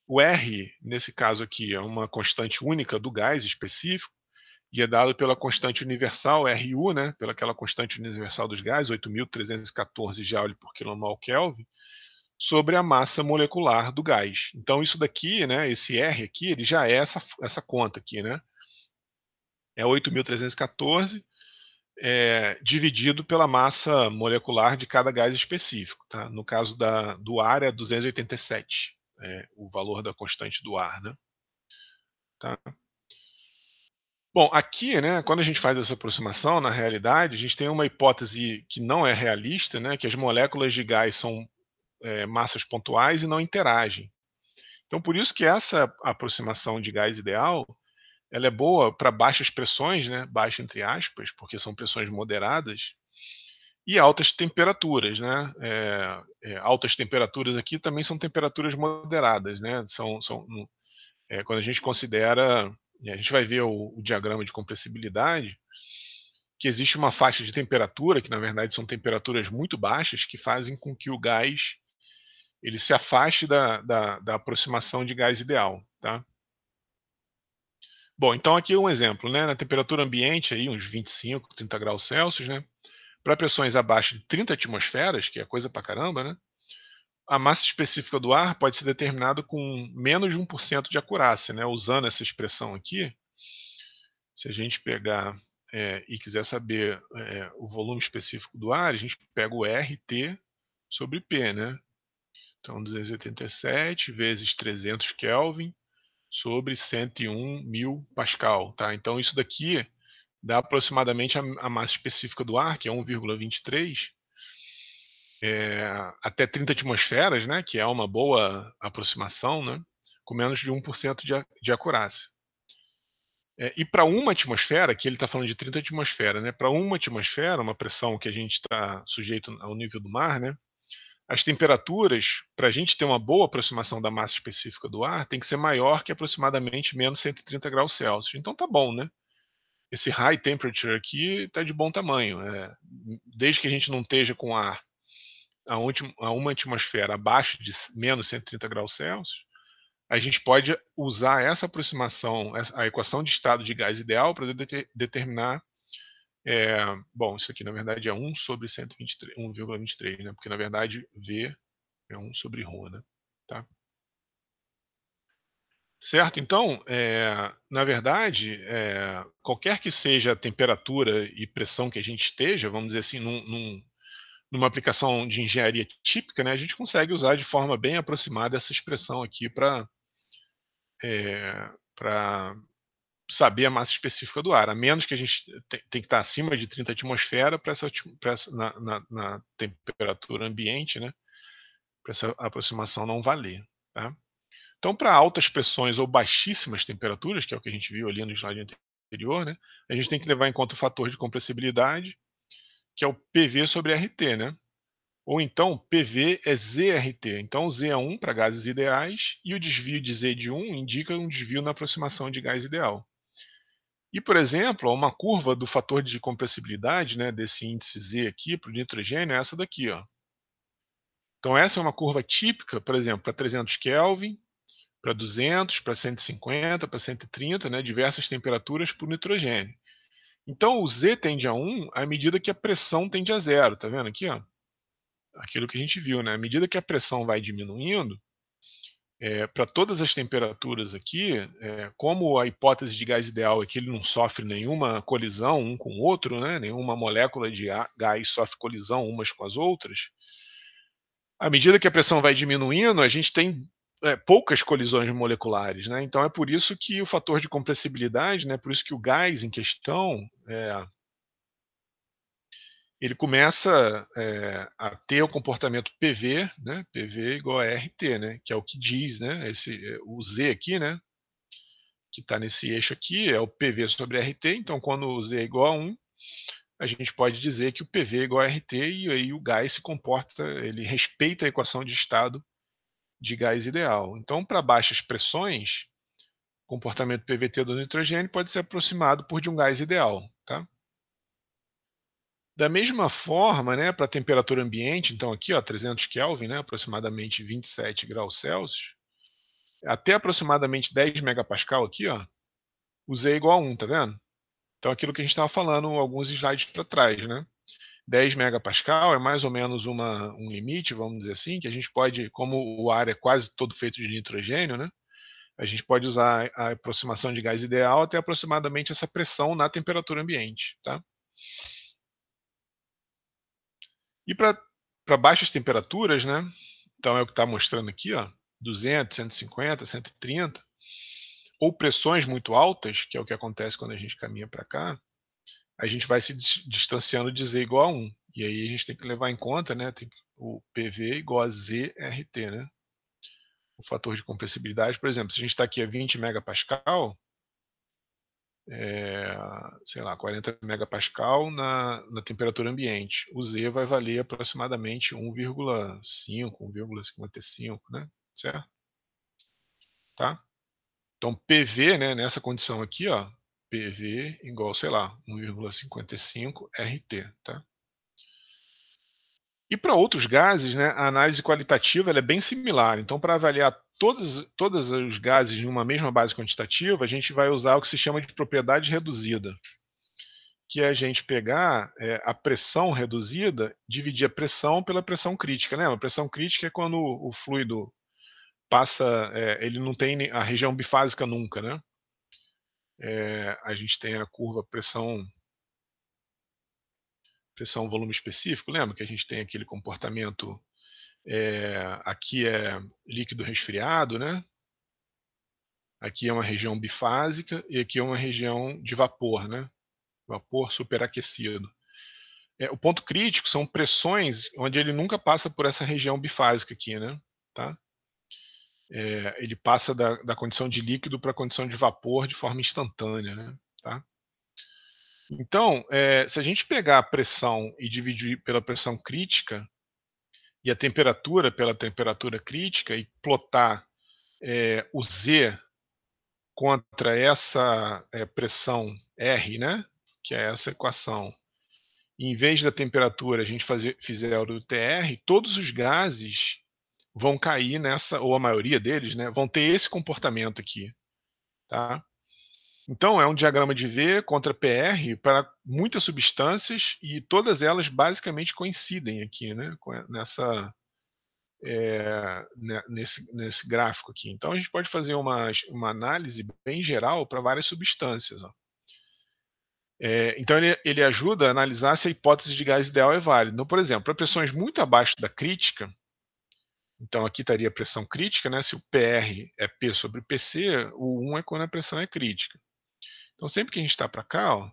O R, nesse caso aqui, é uma constante única do gás específico, e é dado pela constante universal, RU, né, pela aquela constante universal dos gases, 8.314 Joule por kmol Kelvin, sobre a massa molecular do gás. Então isso daqui, né, esse R aqui, ele já é essa conta aqui, né? É 8.314 dividido pela massa molecular de cada gás específico, tá? No caso do ar é 287, o valor da constante do ar, né? Tá? Bom, aqui, né, quando a gente faz essa aproximação, na realidade, a gente tem uma hipótese que não é realista, né, que as moléculas de gás são massas pontuais e não interagem. Então, por isso que essa aproximação de gás ideal, ela é boa para baixas pressões, né, baixa entre aspas, porque são pressões moderadas, e altas temperaturas, né? Altas temperaturas aqui também são temperaturas moderadas, né? Quando a gente considera, a gente vai ver o diagrama de compressibilidade, que existe uma faixa de temperatura, que na verdade são temperaturas muito baixas, que fazem com que o gás ele se afaste da aproximação de gás ideal, tá? Bom, então aqui um exemplo, né? Na temperatura ambiente, aí, uns 25, 30 graus Celsius, né? Para pressões abaixo de 30 atmosferas, que é coisa pra caramba, né? A massa específica do ar pode ser determinada com menos de 1% de acurácia, né? Usando essa expressão aqui, se a gente pegar e quiser saber o volume específico do ar, a gente pega o RT sobre P, né? Então, 287 vezes 300 Kelvin sobre 101.000 Pascal, tá? Então, isso daqui dá aproximadamente a massa específica do ar, que é 1,23, até 30 atmosferas, né, que é uma boa aproximação, né, com menos de 1% de acurácia. E para uma atmosfera, que ele está falando de 30 atmosferas, né, para uma atmosfera, uma pressão que a gente está sujeito ao nível do mar, né, as temperaturas, para a gente ter uma boa aproximação da massa específica do ar, tem que ser maior que aproximadamente menos 130 graus Celsius. Então tá bom, né? Esse high temperature aqui está de bom tamanho. Desde que a gente não esteja com ar a uma atmosfera abaixo de menos 130 graus Celsius, a gente pode usar essa aproximação, a equação de estado de gás ideal para determinar. Bom, isso aqui na verdade é 1 sobre 123, 1,23, né? Porque na verdade V é 1 sobre ρ, né? Tá? Certo? Então, na verdade, qualquer que seja a temperatura e pressão que a gente esteja, vamos dizer assim, numa aplicação de engenharia típica, né, a gente consegue usar de forma bem aproximada essa expressão aqui para para saber a massa específica do ar, a menos que a gente tem que estar acima de 30 atmosfera para essa na temperatura ambiente, né, para essa aproximação não valer, tá. Então, para altas pressões ou baixíssimas temperaturas, que é o que a gente viu ali no slide anterior, né, a gente tem que levar em conta o fator de compressibilidade, que é o PV sobre RT, né. Ou então PV é ZRT. Então Z é 1 para gases ideais e o desvio de Z de 1 indica um desvio na aproximação de gás ideal. E, por exemplo, ó, uma curva do fator de compressibilidade, né, desse índice Z aqui para o nitrogênio é essa daqui. Ó. Então essa é uma curva típica, por exemplo, para 300 Kelvin, para 200, para 150, para 130, né, diversas temperaturas para o nitrogênio. Então o Z tende a 1 à medida que a pressão tende a 0, tá vendo aqui? Ó? Aquilo que a gente viu, né? À medida que a pressão vai diminuindo, para todas as temperaturas aqui, como a hipótese de gás ideal é que ele não sofre nenhuma colisão um com o outro, né? Nenhuma molécula de gás sofre colisão umas com as outras, à medida que a pressão vai diminuindo, a gente tem poucas colisões moleculares, né? Então é por isso que o fator de compressibilidade, né? Por isso que o gás em questão, ele começa a ter o comportamento PV, né? PV igual a RT, né? Que é o que diz, né? O Z aqui, né? Que está nesse eixo aqui é o PV sobre RT. Então, quando o Z é igual a 1, a gente pode dizer que o PV é igual a RT e aí o gás se comporta, ele respeita a equação de estado de gás ideal. Então, para baixas pressões, o comportamento PVT do nitrogênio pode ser aproximado por de um gás ideal, tá? Da mesma forma, né, para a temperatura ambiente, então aqui, ó, 300 Kelvin, né, aproximadamente 27 graus Celsius, até aproximadamente 10 megapascal aqui, ó, o Z é igual a 1, tá vendo? Então aquilo que a gente estava falando alguns slides para trás, né? 10 megapascal é mais ou menos um limite, vamos dizer assim, que a gente pode, como o ar é quase todo feito de nitrogênio, né? A gente pode usar a aproximação de gás ideal até aproximadamente essa pressão na temperatura ambiente, tá? E para baixas temperaturas, né? Então é o que está mostrando aqui, ó, 200, 150, 130, ou pressões muito altas, que é o que acontece quando a gente caminha para cá, a gente vai se distanciando de Z igual a 1. E aí a gente tem que levar em conta, né, o PV igual a ZRT, né? O fator de compressibilidade, por exemplo, se a gente está aqui a 20 megapascal, é, sei lá, 40 megapascal na temperatura ambiente. O Z vai valer aproximadamente 1,5, 1,55, né? Certo? Tá? Então, PV, né, nessa condição aqui, ó, PV igual, sei lá, 1,55 RT, tá? E para outros gases, né, a análise qualitativa ela é bem similar. Então, para avaliar todos os gases em uma mesma base quantitativa, a gente vai usar o que se chama de propriedade reduzida, que é a gente pegar a pressão reduzida, dividir a pressão pela pressão crítica. Lembra? A pressão crítica é quando o fluido passa, ele não tem a região bifásica nunca, né? A gente tem a curva pressão volume específico, lembra que a gente tem aquele comportamento, aqui é líquido resfriado, né? Aqui é uma região bifásica e aqui é uma região de vapor, né? Vapor superaquecido. O ponto crítico são pressões onde ele nunca passa por essa região bifásica aqui, né? Tá? Ele passa da condição de líquido para a condição de vapor de forma instantânea, né? Tá? Então, se a gente pegar a pressão e dividir pela pressão crítica e a temperatura pela temperatura crítica e plotar o Z contra essa pressão R, né? Que é essa equação, em vez da temperatura a gente fizer o TR, todos os gases vão cair nessa, ou a maioria deles, né, vão ter esse comportamento aqui, tá? Então é um diagrama de V contra PR para muitas substâncias e todas elas basicamente coincidem aqui, né, nesse gráfico aqui. Então a gente pode fazer uma análise bem geral para várias substâncias. Ó. Então ele ajuda a analisar se a hipótese de gás ideal é válida. Então, por exemplo, para pressões muito abaixo da crítica, Então aqui estaria a pressão crítica, né, se o PR é P sobre PC, o 1 é quando a pressão é crítica. Então sempre que a gente está para cá, ó,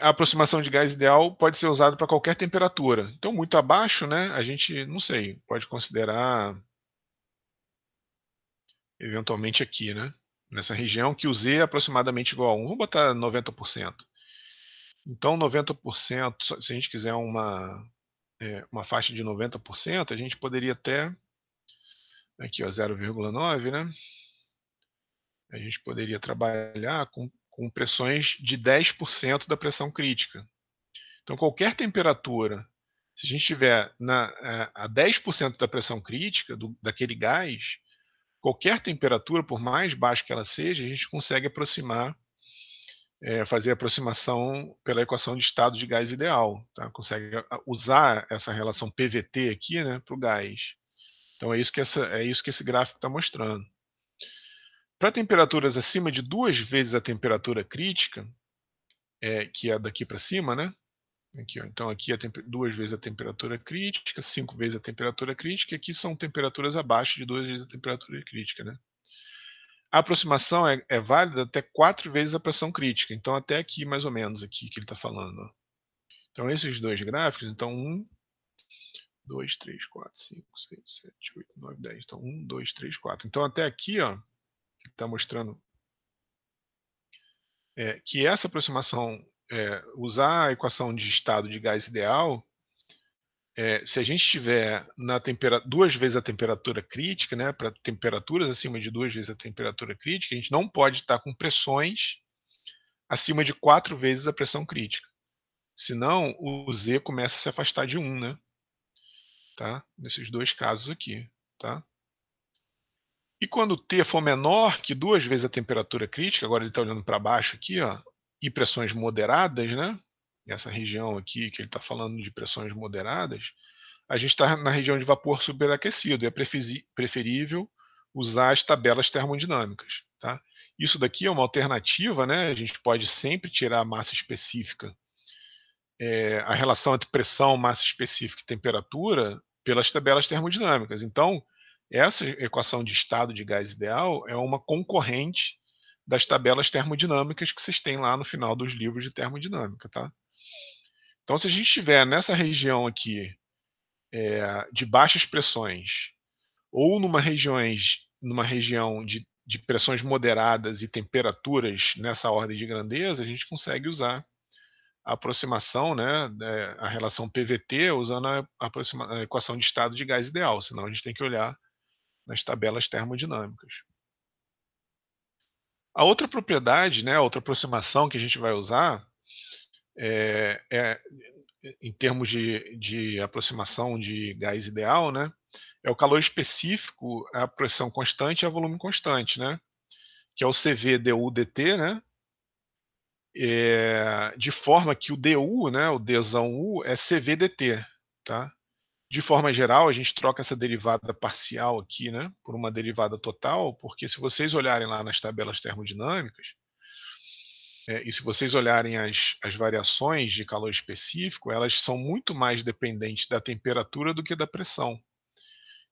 a aproximação de gás ideal pode ser usada para qualquer temperatura. Então muito abaixo, né, a gente, não sei, pode considerar eventualmente aqui, né, nessa região que o Z é aproximadamente igual a 1, vou botar 90%. Então 90%, se a gente quiser uma faixa de 90%, a gente poderia até, aqui ó, 0,9, né, a gente poderia trabalhar com pressões de 10% da pressão crítica. Então qualquer temperatura, se a gente tiver a 10% da pressão crítica daquele gás, qualquer temperatura, por mais baixa que ela seja, a gente consegue aproximar, fazer a aproximação pela equação de estado de gás ideal, tá? Consegue usar essa relação PVT aqui, né, para o gás. Então é isso que esse gráfico está mostrando. Para temperaturas acima de 2 vezes a temperatura crítica, que é daqui para cima, né? Aqui, ó, então aqui 2 vezes a temperatura crítica, 5 vezes a temperatura crítica, e aqui são temperaturas abaixo de 2 vezes a temperatura crítica, né? A aproximação é válida até 4 vezes a pressão crítica, então até aqui mais ou menos aqui que ele está falando. Ó. Então esses dois gráficos, então 2, 3, 4, 5, 6, 7, 8, 9, 10. Então 2, 3, 4. Então até aqui, ó, está mostrando que essa aproximação, usar a equação de estado de gás ideal, se a gente tiver 2 vezes a temperatura crítica, né, para temperaturas acima de 2 vezes a temperatura crítica, a gente não pode estar com pressões acima de 4 vezes a pressão crítica. Senão o Z começa a se afastar de 1, né? Tá? Nesses dois casos aqui. Tá? E quando T for menor que 2 vezes a temperatura crítica, agora ele está olhando para baixo aqui, ó, e pressões moderadas, né? Essa região aqui que ele está falando de pressões moderadas, a gente está na região de vapor superaquecido, e é preferível usar as tabelas termodinâmicas. Tá? Isso daqui é uma alternativa, né? A gente pode sempre tirar a massa específica, a relação entre pressão, massa específica e temperatura, pelas tabelas termodinâmicas. Então, essa equação de estado de gás ideal é uma concorrente das tabelas termodinâmicas que vocês têm lá no final dos livros de termodinâmica. Tá? Então, se a gente estiver nessa região aqui, de baixas pressões, ou numa região de pressões moderadas e temperaturas nessa ordem de grandeza, a gente consegue usar a aproximação, né, a relação PVT, usando a equação de estado de gás ideal, senão a gente tem que olhar nas tabelas termodinâmicas. A outra propriedade, né, a outra aproximação que a gente vai usar, é em termos de aproximação de gás ideal, né, é o calor específico, a pressão constante e a volume constante, né, que é o CV du dt, né, de forma que o du, né, o dzão u, é CV dt, tá? De forma geral, a gente troca essa derivada parcial aqui, né, por uma derivada total, porque se vocês olharem lá nas tabelas termodinâmicas, e se vocês olharem as variações de calor específico, elas são muito mais dependentes da temperatura do que da pressão.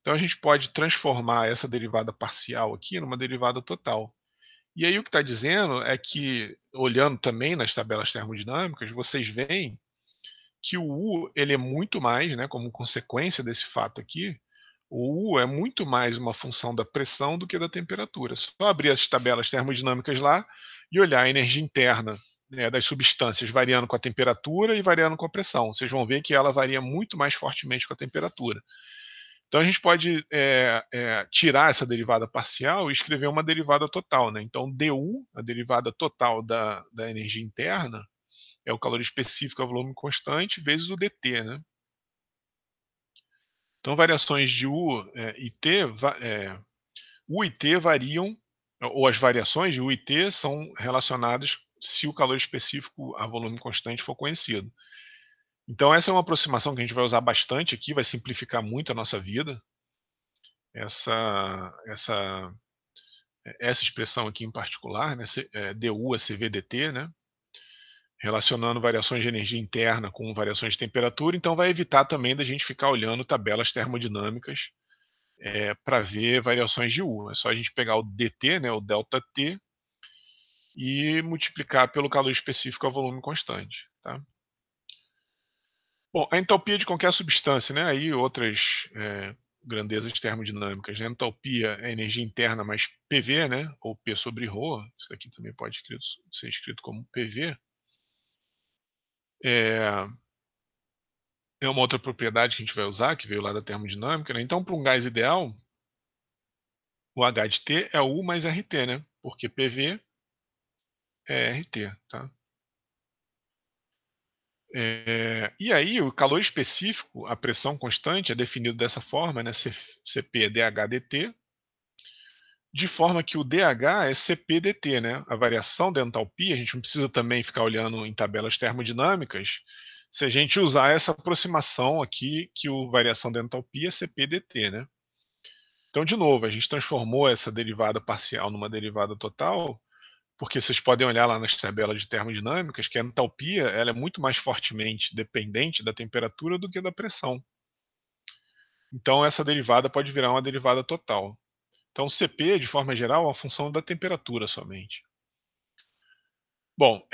Então a gente pode transformar essa derivada parcial aqui numa derivada total. E aí o que está dizendo é que, olhando também nas tabelas termodinâmicas, vocês veem que o U ele é muito mais, né, como consequência desse fato aqui, o U é muito mais uma função da pressão do que da temperatura. Só abrir as tabelas termodinâmicas lá e olhar a energia interna, né, das substâncias variando com a temperatura e variando com a pressão. Vocês vão ver que ela varia muito mais fortemente com a temperatura. Então a gente pode tirar essa derivada parcial e escrever uma derivada total. Né? Então du, a derivada total da energia interna, é o calor específico a volume constante vezes o dt. Né? Então variações de U e T, U e T variam, ou as variações de U e T são relacionadas se o calor específico a volume constante for conhecido. Então essa é uma aproximação que a gente vai usar bastante aqui, vai simplificar muito a nossa vida. Essa expressão aqui em particular, né, du a CVDT, né, relacionando variações de energia interna com variações de temperatura, então vai evitar também da gente ficar olhando tabelas termodinâmicas para ver variações de U. É só a gente pegar o dt, né, o ΔT, e multiplicar pelo calor específico ao volume constante. Tá? Bom, a entalpia de qualquer substância, né, aí outras grandezas termodinâmicas. Né? A entalpia é a energia interna mais PV, né, ou P sobre ρ, isso daqui também pode ser escrito como PV. É, é uma outra propriedade que a gente vai usar, que veio lá da termodinâmica. Né? Então, para um gás ideal, o H de T é U mais RT, né? Porque PV é RT, tá? E aí, o calor específico, a pressão constante, é definido dessa forma, né? CP dHdt, de forma que o dH é CP dt, né? A variação da entalpia, a gente não precisa também ficar olhando em tabelas termodinâmicas, se a gente usar essa aproximação aqui, que a variação da entalpia é CP dt, né? Então, de novo, a gente transformou essa derivada parcial numa derivada total, porque vocês podem olhar lá nas tabelas de termodinâmicas que a entalpia ela é muito mais fortemente dependente da temperatura do que da pressão. Então, essa derivada pode virar uma derivada total. Então, Cp, de forma geral, é uma função da temperatura somente. Bom,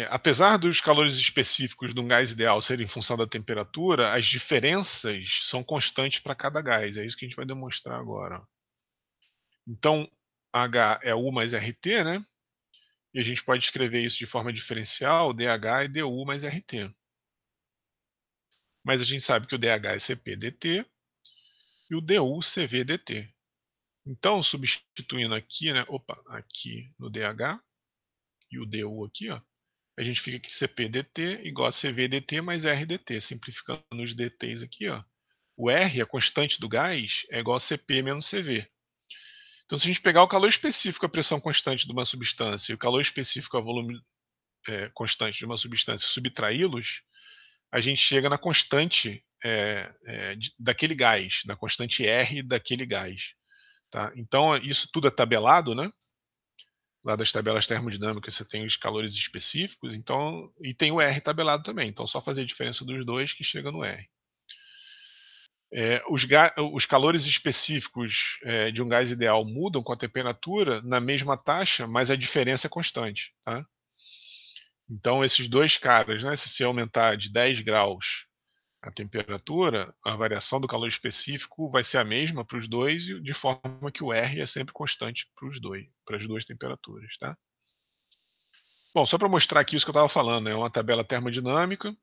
apesar dos calores específicos de um gás ideal serem em função da temperatura, as diferenças são constantes para cada gás. É isso que a gente vai demonstrar agora. Então, H é U mais RT, né? E a gente pode escrever isso de forma diferencial, dH é du mais RT. Mas a gente sabe que o dH é Cp dt e o du Cv dt. Então, substituindo aqui, né, aqui no dH e o du aqui, ó, a gente fica que Cp dt igual a Cv dt mais R dt, simplificando os dt's aqui, ó. O R, a constante do gás, é igual a Cp menos Cv. Então, se a gente pegar o calor específico, a pressão constante de uma substância, e o calor específico, a volume constante de uma substância, subtraí-los, a gente chega na constante daquele gás, na constante R daquele gás. Tá? Então, isso tudo é tabelado, né? Lá das tabelas termodinâmicas você tem os calores específicos, então, e tem o R tabelado também. Então, só fazer a diferença dos dois que chega no R. Os calores específicos de um gás ideal mudam com a temperatura na mesma taxa, mas a diferença é constante. Tá? Então, esses dois caras, né, se você aumentar de 10 graus a temperatura, a variação do calor específico vai ser a mesma para os dois, de forma que o R é sempre constante para os dois, para as duas temperaturas. Tá? Bom, só para mostrar aqui isso que eu estava falando, é uma tabela termodinâmica.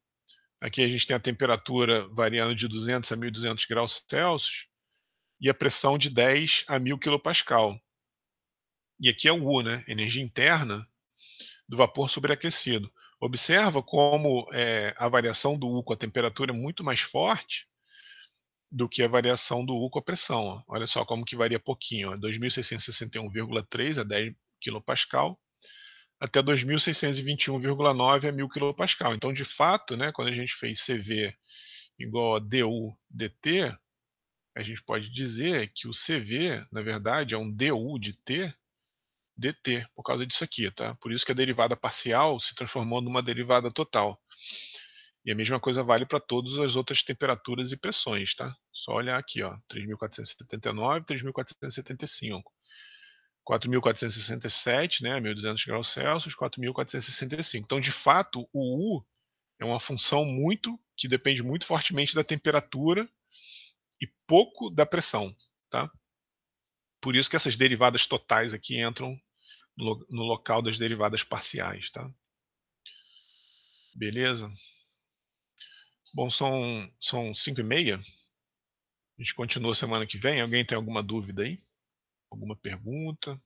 Aqui a gente tem a temperatura variando de 200 a 1.200 graus Celsius e a pressão de 10 a 1.000 kPa. E aqui é o U, né? Energia interna do vapor sobreaquecido. Observa como a variação do U com a temperatura é muito mais forte do que a variação do U com a pressão. Ó. Olha só como que varia pouquinho, 2.661,3 a 10 kPa até 2.621,9 a 1.000 kPa. Então, de fato, né, quando a gente fez CV igual a du dt, a gente pode dizer que o CV, na verdade, é um du de t dt, por causa disso aqui, tá? Por isso que a derivada parcial se transformou numa derivada total. E a mesma coisa vale para todas as outras temperaturas e pressões, tá? Só olhar aqui, ó, 3.479, 3.475. 4.467, né, 1.200 graus Celsius, 4.465. Então, de fato, o U é uma função que depende muito fortemente da temperatura e pouco da pressão, tá? Por isso que essas derivadas totais aqui entram no local das derivadas parciais, tá? Beleza? Bom, são 5h30. A gente continua semana que vem. Alguém tem alguma dúvida aí? Alguma pergunta?